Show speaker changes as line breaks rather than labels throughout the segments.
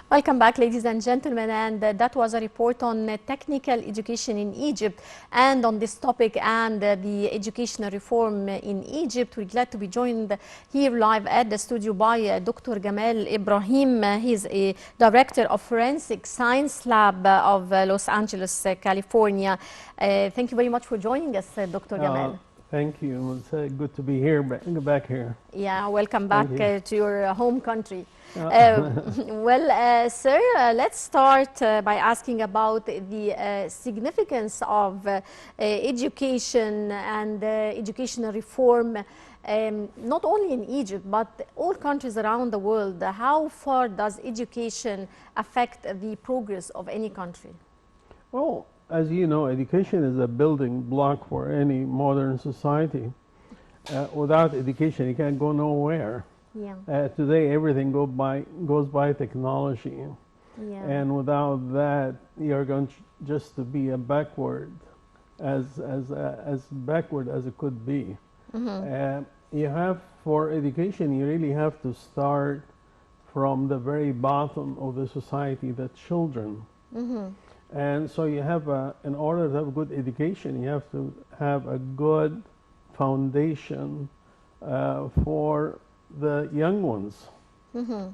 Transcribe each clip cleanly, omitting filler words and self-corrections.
Welcome back, ladies and gentlemen, and that was a report on technical education in Egypt. And on this topic and the educational reform in Egypt, we're glad to be joined here live at the studio by Dr. Gamal Ibrahim. He's a director of Forensic Science Lab of Los Angeles, California. Thank you very much for joining us, Dr. Gamal.
Thank you. It's good to be here, back here.
Yeah, welcome back to your home country. Sir, let's start by asking about the significance of education and educational reform, not only in Egypt, but all countries around the world. How far does education affect the progress of any country?
Well, as you know, education is a building block for any modern society. Without education, you can't go nowhere.
Yeah.
Today, everything goes by technology, and without that, you're going just to be a backward, as backward as it could be. You have, for education, you really have to start from the very bottom of the society, the children. And so you have, in order to have good education, you have to have a good foundation for the young ones.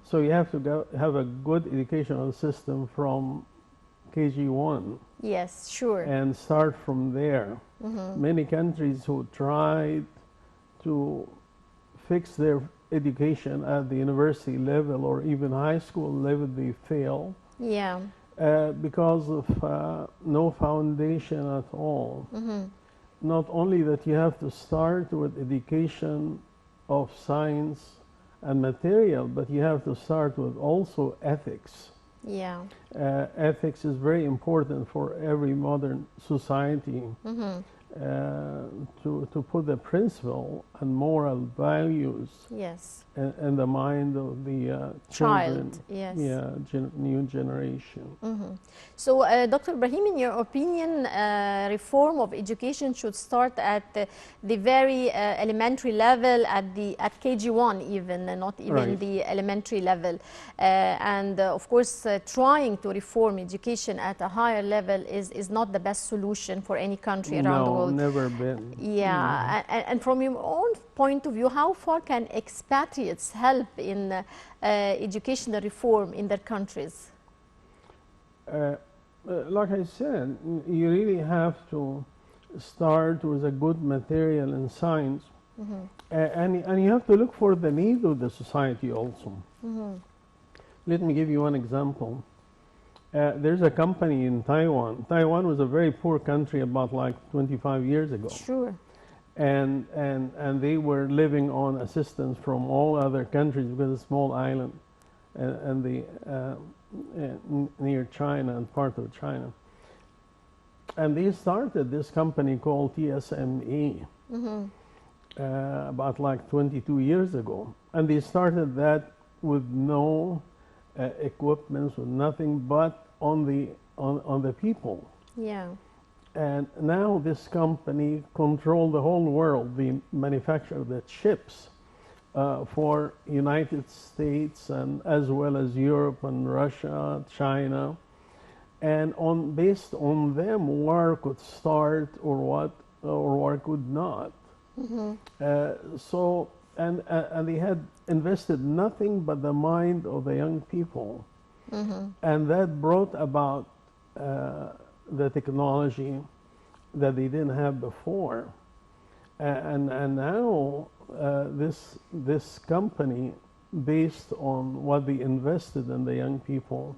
So you have to have a good educational system from KG1.
Yes, sure.
And start from there. Many countries who tried to fix their education at the university level or even high school level, they fail.
Yeah.
Because of no foundation at all. Not only that, you have to start with education of science and material, but you have to start with also ethics.
Yeah.
Ethics is very important for every modern society. To put the principle and moral values in the mind of the children, new generation.
So, Dr. Ibrahim, in your opinion, reform of education should start at the very elementary level, at KG1 even, not even the elementary level. And of course, trying to reform education at a higher level is not the best solution for any country around the world.
Never been.
Yeah, and from your own point of view, how far can expatriates help in educational reform in their countries?
Like I said, you really have to start with a good material in science, and you have to look for the need of the society also. Let me give you one example. There's a company in Taiwan. Taiwan was a very poor country about like 25 years ago.
Sure.
And they were living on assistance from all other countries because it's a small island and near China and part of China. And they started this company called TSME about like 22 years ago. And they started that with no equipment, with nothing but on the people.
Yeah.
And now this company controls the whole world. They manufacture the chips for United States and as well as Europe and Russia, China. And based on them, war could start or war could not. And they had invested nothing but the mind of the young people. And that brought about the technology that they didn't have before. And now this company, based on what they invested in the young people,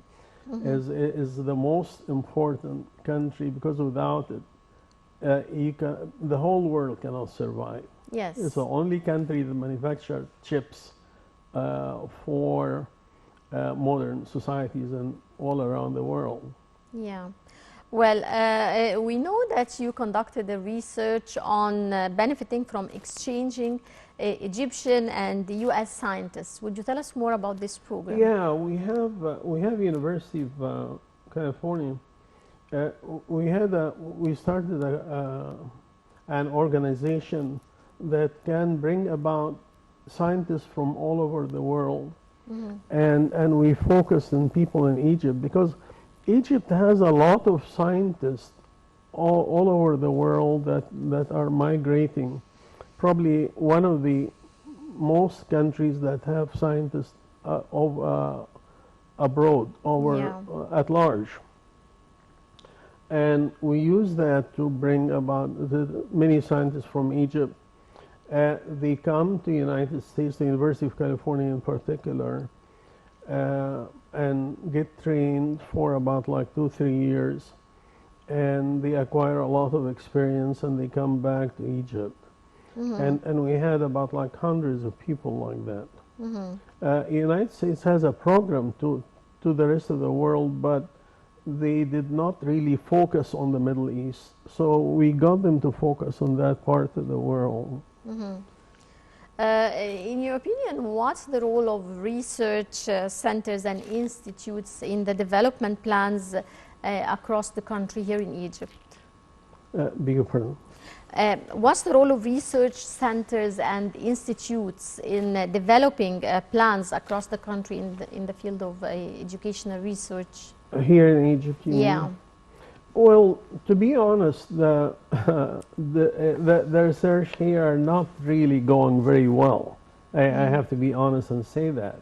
is the most important country, because without it, the whole world cannot survive.
Yes.
It's the only country that manufactures chips for modern societies and all around the world.
Yeah. Well, we know that you conducted a research on benefiting from exchanging Egyptian and US scientists. Would you tell us more about this program?
Yeah, we have University of California. We started an organization that can bring about scientists from all over the world And we focused on people in Egypt because Egypt has a lot of scientists all over the world that are migrating. Probably one of the most countries that have scientists abroad at large. And we use that to bring about many scientists from Egypt. They come to the United States, the University of California in particular, and get trained for about like 2-3 years. And they acquire a lot of experience and they come back to Egypt. And we had about like hundreds of people like that. The United States has a program to the rest of the world, but they did not really focus on the Middle East. So we got them to focus on that part of the world.
In your opinion, what's the role of research centers and institutes in the development plans across the country here in Egypt?
Beg your pardon?
What's the role of research centers and institutes in developing plans across the country in the field of educational research?
Here in Egypt, you mean? Well, to be honest, the research here are not really going very well. I have to be honest and say that.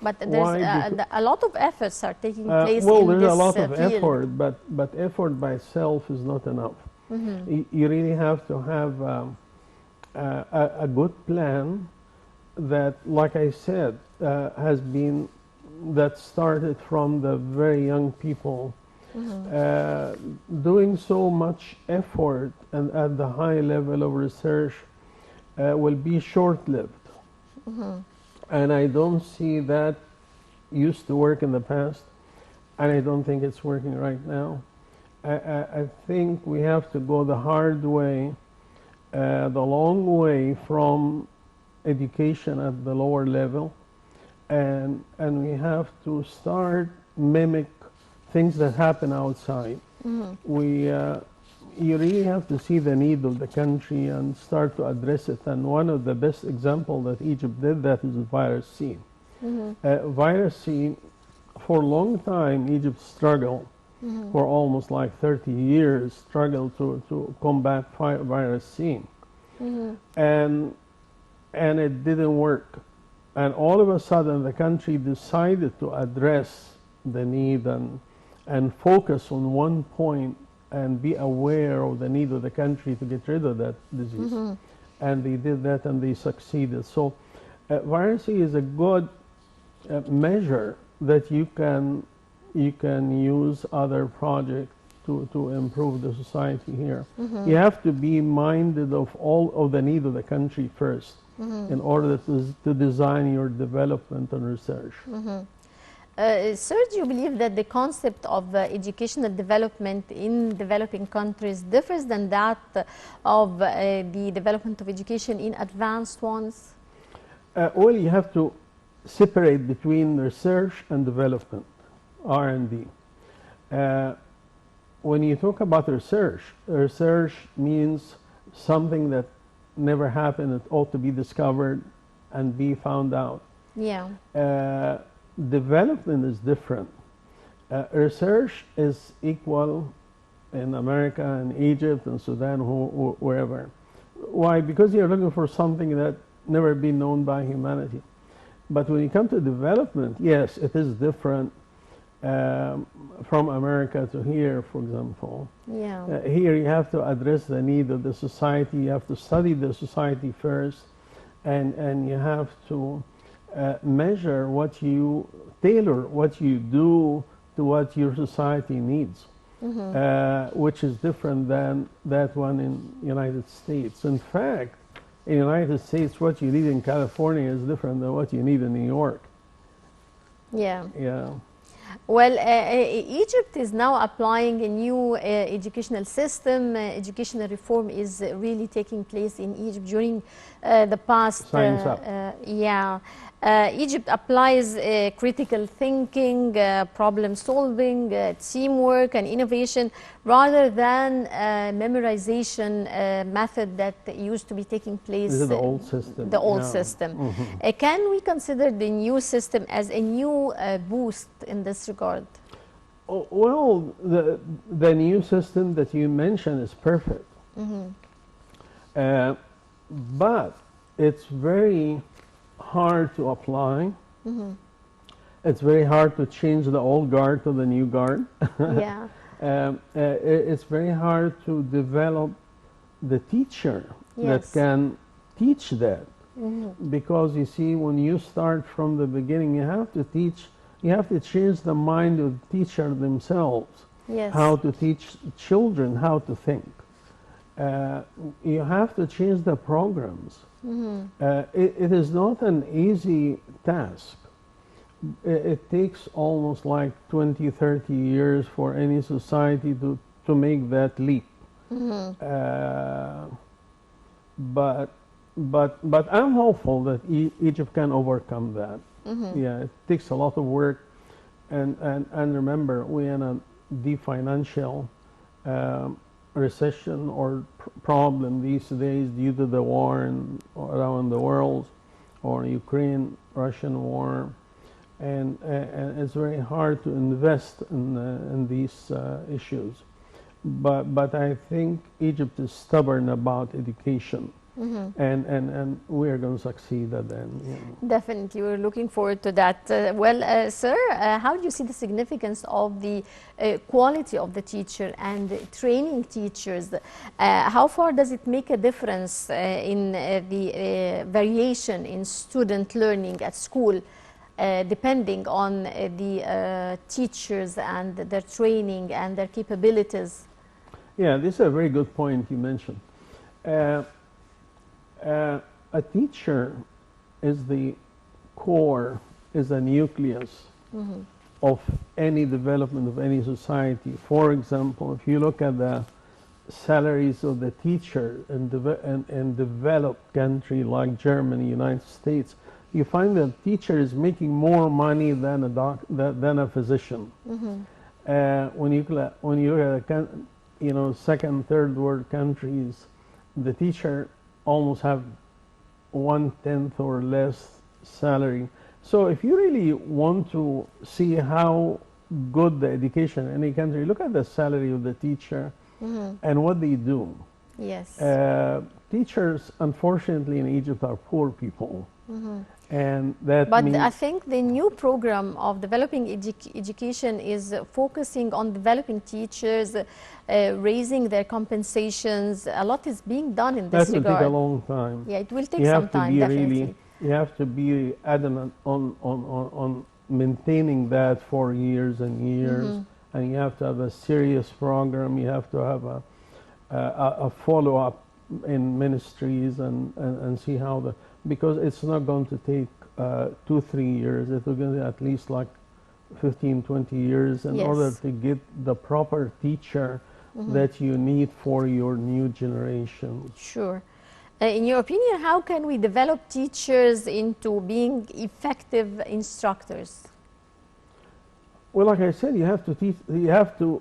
But there's a lot of efforts are taking place
well,
in
there's
this
a lot of
field.
effort, but effort by itself is not enough. You really have to have a good plan that, like I said, that started from the very young people. Doing so much effort and at the high level of research will be short-lived. And I don't see that used to work in the past, and I don't think it's working right now. I think we have to go the hard way, the long way from education at the lower level, and we have to start mimic things that happen outside. You really have to see the need of the country and start to address it. And one of the best examples that Egypt did that is virus C. Virus C, for a long time, Egypt struggled, for almost like 30 years, struggled to combat virus C. And it didn't work. And all of a sudden, the country decided to address the need and focus on one point and be aware of the need of the country to get rid of that disease. And they did that and they succeeded. So virus C is a good measure that you can use other projects to improve the society here. You have to be minded of all of the need of the country first in order to design your development and research.
Sir, do you believe that the concept of educational development in developing countries differs than that of the development of education in advanced ones?
Well, you have to separate between research and development, R&D. When you talk about research means something that never happened, it ought to be discovered and be found out. Development is different. Research is equal in America and Egypt and Sudan, wherever. Why? Because you're looking for something that never been known by humanity. But when you come to development, yes, it is different from America to here, for example. Here you have to address the need of the society. You have to study the society first, and you have to measure tailor what you do to what your society needs, which is different than that one in the United States. In fact, in the United States, what you need in California is different than what you need in New York. Well,
Egypt is now applying a new educational system. Educational reform is really taking place in Egypt during the past.
Science Up.
Egypt applies critical thinking, problem solving, teamwork, and innovation rather than memorization method that used to be taking place.
This is the old system.
The old system. Can we consider the new system as a new boost in this regard?
Oh, well, the new system that you mentioned is perfect. But it's very hard to apply. It's very hard to change the old guard to the new guard.
Yeah.
It's very hard to develop the teacher that can teach that. Because you see, when you start from the beginning, you have to teach, you have to change the mind of the teacher themselves.
Yes.
How to teach children how to think. You have to change the programs. It is not an easy task. It takes almost like 20, 30 years for any society to make that leap. But I'm hopeful that Egypt can overcome that. Yeah, it takes a lot of work. And remember, we're in a deep financial recession or problem these days due to the war around the world, or Ukraine-Russian war, and it's very hard to invest in these issues. But I think Egypt is stubborn about education. And we are going to succeed at the end. Yeah.
Definitely, we're looking forward to that. Sir, how do you see the significance of the quality of the teacher and training teachers? How far does it make a difference in the variation in student learning at school, depending on the teachers and their training and their capabilities?
Yeah, this is a very good point you mentioned. A teacher is the core, is the nucleus of any development of any society. For example, if you look at the salaries of the teacher in developed country like Germany, United States, you find that a teacher is making more money than a physician. When you look at second, third world countries, the teacher almost have 1/10 or less salary. So if you really want to see how good the education in any country, look at the salary of the teacher and what they do.
Yes.
Teachers, unfortunately, in Egypt are poor people. And that
but
means
I think the new program of developing education is focusing on developing teachers, raising their compensations. A lot is being done in this regard.
That will take a long time.
Yeah, it will take some time, definitely.
You have to be adamant on maintaining that for years and years. And you have to have a serious program. You have to have a follow-up in ministries and see how because it's not going to take 2-3 years. It will go at least like 15-20 years in order to get the proper teacher that you need for your new generation.
Sure. In your opinion, how can we develop teachers into being effective instructors?
Well, like I said, you have to teach. You have to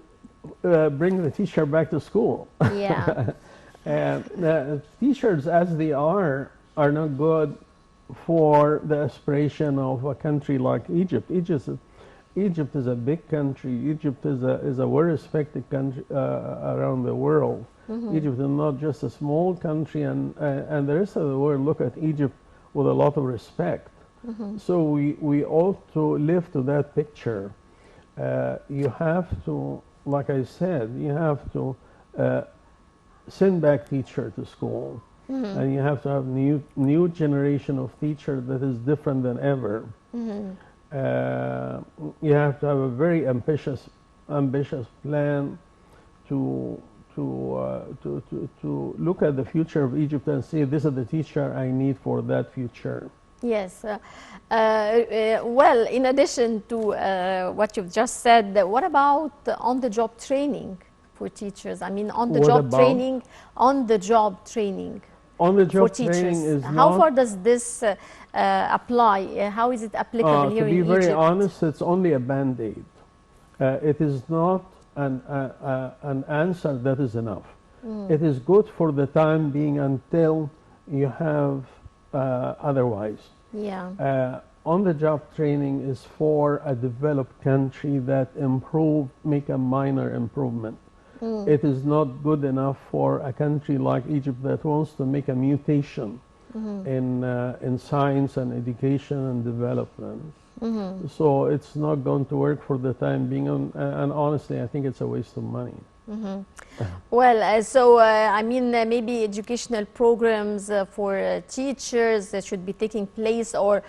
bring the teacher back to school.
Yeah.
And teachers, as they are not good for the aspiration of a country like Egypt. Egypt is a big country. Egypt is a well-respected country around the world. Egypt is not just a small country, and the rest of the world look at Egypt with a lot of respect. So we ought to live to that picture. You have to, like I said, you have to send back teacher to school. And you have to have new generation of teachers that is different than ever. You have to have a very ambitious plan to look at the future of Egypt and say, this is the teacher I need for that future.
Yes. Well, in addition to what you've just said, what about on-the-job training for teachers? I mean, on-the-job training.
On-the-job
for
training
teachers?
is
How
not.
far does this apply? How is it applicable here
To be
in
very
Egypt?
honest, it's only a band-aid. It is not an answer that is enough. It is good for the time being until you have otherwise.
Yeah.
On-the-job training is for a developed country that make a minor improvement. It is not good enough for a country like Egypt that wants to make a mutation in science and education and development. So it's not going to work for the time being, and honestly, I think it's a waste of money.
Well, I mean, maybe educational programs for teachers that should be taking place or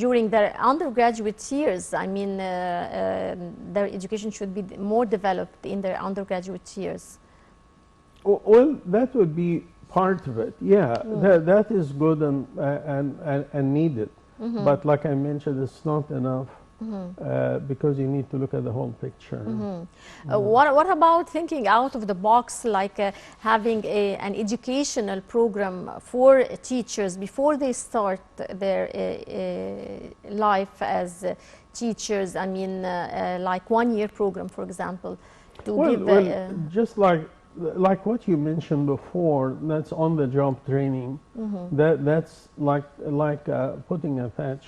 during their undergraduate years. I mean, their education should be more developed in their undergraduate years.
Well, that would be part of it. Yeah, that is good and needed. But like I mentioned, it's not enough. Because you need to look at the whole picture.
What about thinking out of the box, like having an educational program for teachers before they start their life as teachers? I mean, like 1-year program, for example, to give.
Just like what you mentioned before, that's on-the-job training. That's like putting a patch.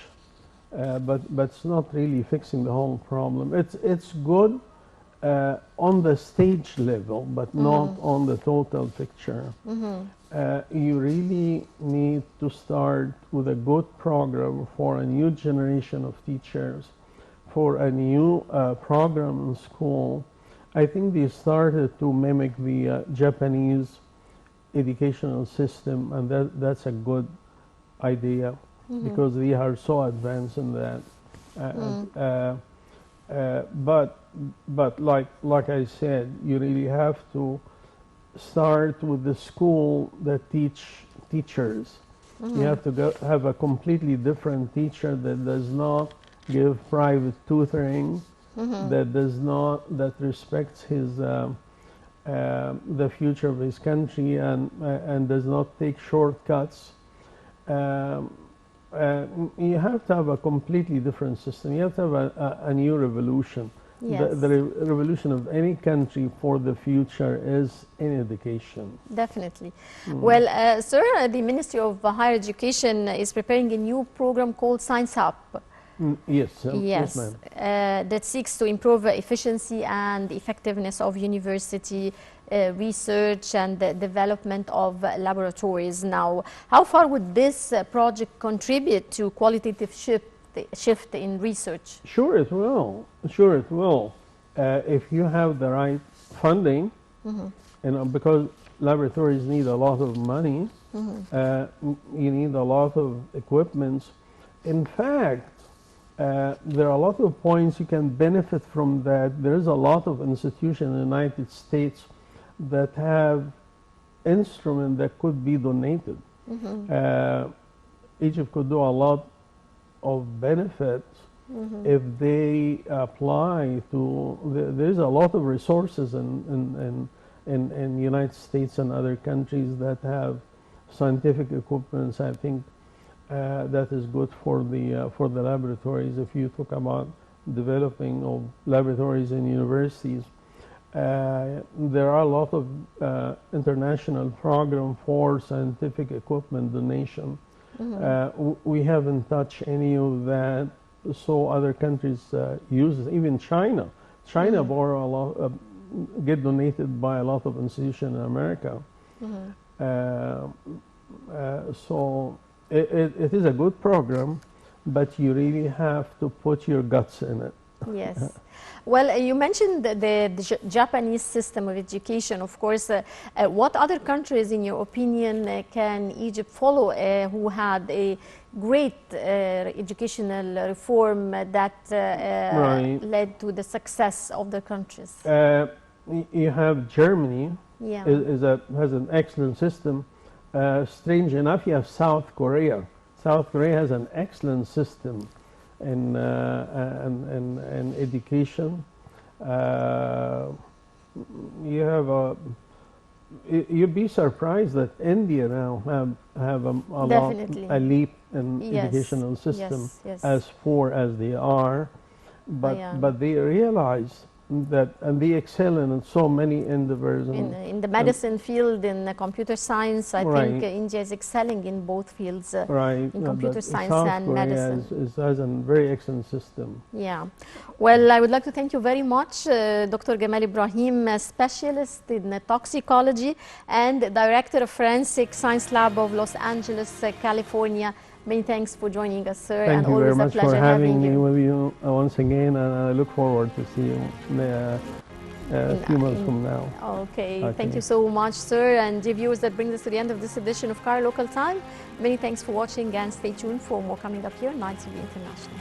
But it's not really fixing the whole problem. It's good on the stage level, but not on the total picture. You really need to start with a good program for a new generation of teachers, for a new program in school. I think they started to mimic the Japanese educational system, and that's a good idea. Because they are so advanced in that, but like I said, you really have to start with the school that teach teachers. You have to have a completely different teacher that does not give private tutoring, that respects his the future of his country and does not take shortcuts. You have to have a completely different system. You have to have a new revolution.
Yes.
The revolution of any country for the future is in education.
Definitely. Well, sir, the Ministry of Higher Education is preparing a new program called Science Hub.
Yes,
yes,
ma'am.
That seeks to improve efficiency and effectiveness of university research and the development of laboratories. Now, how far would this project contribute to qualitative shift in research?
Sure it will. Sure it will. If you have the right funding, because laboratories need a lot of money, you need a lot of equipment. In fact, there are a lot of points you can benefit from that. There is a lot of institutions in the United States that have instruments that could be donated. Egypt could do a lot of benefits if they apply to. There's a lot of resources in the United States and other countries that have scientific equipment. I think that is good for the laboratories. If you talk about developing of laboratories in universities, there are a lot of international programs for scientific equipment donation. We haven't touched any of that, so other countries use it. Even China. China borrow a lot, get donated by a lot of institutions in America. So it is a good program, but you really have to put your guts in it.
Yes. Well, you mentioned the Japanese system of education. Of course, what other countries, in your opinion, can Egypt follow who had a great educational reform that led to the success of the countries?
You have Germany,
Yeah.
has an excellent system. Strange enough, you have South Korea. South Korea has an excellent system in education. You have you'd be surprised that India now have
Definitely.
a leap in
Yes,
educational system
yes, yes.
as poor as they are, but
yeah.
but they realize that, and they excel in so many endeavors.
In the medicine field, in computer science, I
Right.
think India is excelling in both fields,
Right.
in computer
but
science
South
and
Korea
medicine.
has a very excellent system.
Yeah. Well, I would like to thank you very much, Dr. Gamal Ibrahim, a specialist in toxicology and director of Forensic Science Lab of Los Angeles, California. Many thanks for joining us, sir.
Thank
and
you
always
very much
a pleasure
for having me
you.
with you once again, and I look forward to see you a few months from now.
Okay, thank you so much, sir. And dear viewers, that brings us to the end of this edition of Cairo Local Time. Many thanks for watching, and stay tuned for more coming up here on 9 TV International.